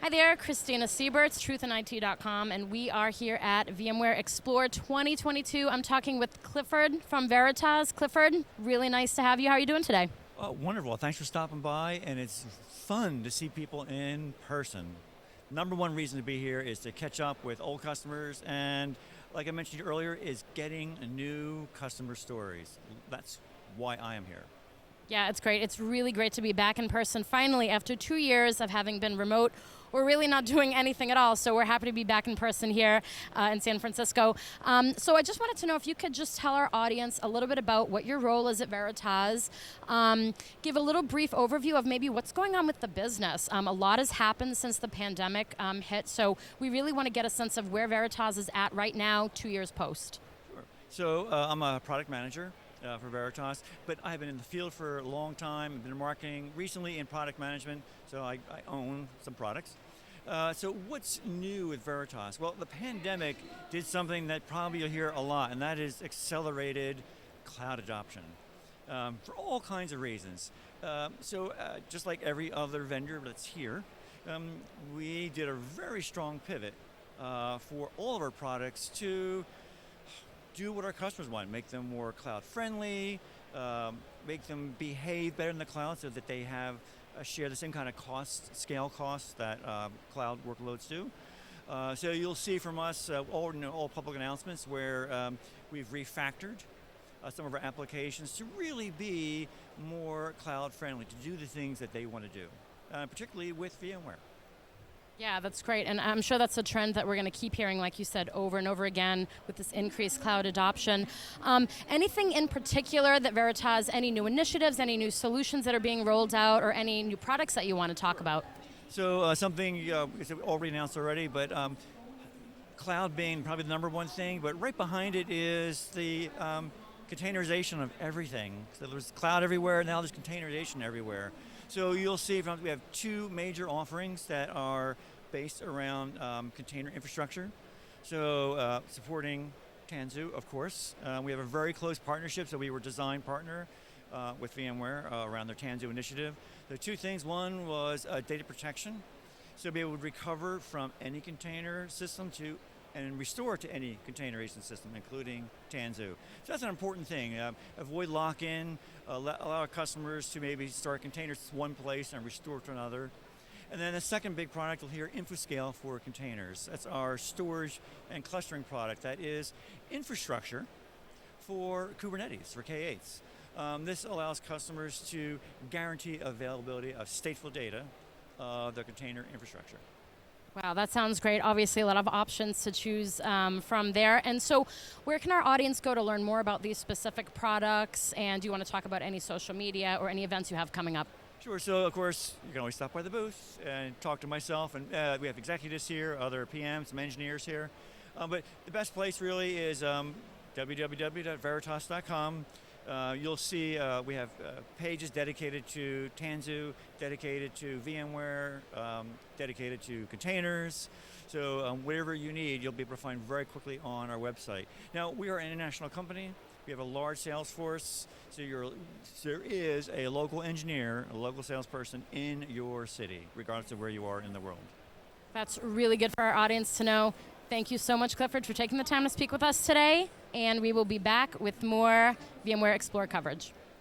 Hi there, Christina Sieberts, truthandit.com, and we are here at VMware Explore 2022. I'm talking with Clifford from Veritas. Clifford, really nice to have you. How are you doing today? Wonderful. Thanks for stopping by, and it's fun to see people in person. Number one reason to be here is to catch up with old customers, and like I mentioned earlier, is getting new customer stories. That's why I am here. Yeah, it's great. It's really great to be back in person finally after 2 years of having been remote. We're really not doing anything at all, so we're happy to be back in person here in San Francisco. So I just wanted to know if you could just tell our audience a little bit about what your role is at Veritas. Give a little brief overview of maybe what's going on with the business. A lot has happened since the pandemic hit, so we really want to get a sense of where Veritas is at right now, 2 years post. Sure. So I'm a product manager for Veritas, but I've been in the field for a long time. I've been in marketing, recently in product management, so I own some products. So what's new with Veritas? Well, the pandemic did something that probably you'll hear a lot, and that is accelerated cloud adoption for all kinds of reasons. So just like every other vendor that's here, we did a very strong pivot for all of our products to do what our customers want, make them more cloud friendly, make them behave better in the cloud so that they have share the same kind of scale costs that cloud workloads do. So you'll see from us all public announcements where we've refactored some of our applications to really be more cloud friendly, to do the things that they want to do, particularly with VMware. Yeah, that's great, and I'm sure that's a trend that we're going to keep hearing, like you said, over and over again with this increased cloud adoption. Anything in particular that Veritas, any new initiatives, any new solutions that are being rolled out, or any new products that you want to talk about? So something is already announced already, but cloud being probably the number one thing, but right behind it is the containerization of everything. So there's cloud everywhere, now there's containerization everywhere. So you'll see we have two major offerings that are based around container infrastructure. So supporting Tanzu, of course. We have a very close partnership, so we were design partner with VMware around their Tanzu initiative. The two things, one was data protection. So be able to recover from any container system and restore to any containerization system, including Tanzu. So that's an important thing. Avoid lock-in, allow customers to maybe start containers one place and restore to another. And then the second big product you'll hear, Infoscale for containers. That's our storage and clustering product that is infrastructure for Kubernetes, for K8s. This allows customers to guarantee availability of stateful data of their container infrastructure. Wow, that sounds great. Obviously, a lot of options to choose from there. And so where can our audience go to learn more about these specific products? And do you want to talk about any social media or any events you have coming up? Sure. So, of course, you can always stop by the booth and talk to myself. And we have executives here, other PMs, some engineers here. But the best place really is www.veritas.com. You'll see we have pages dedicated to Tanzu, dedicated to VMware, dedicated to containers. So whatever you need, you'll be able to find very quickly on our website. Now, we are an international company. We have a large sales force. So there is a local engineer, a local salesperson in your city, regardless of where you are in the world. That's really good for our audience to know. Thank you so much, Clifford, for taking the time to speak with us today. And we will be back with more VMware Explore coverage.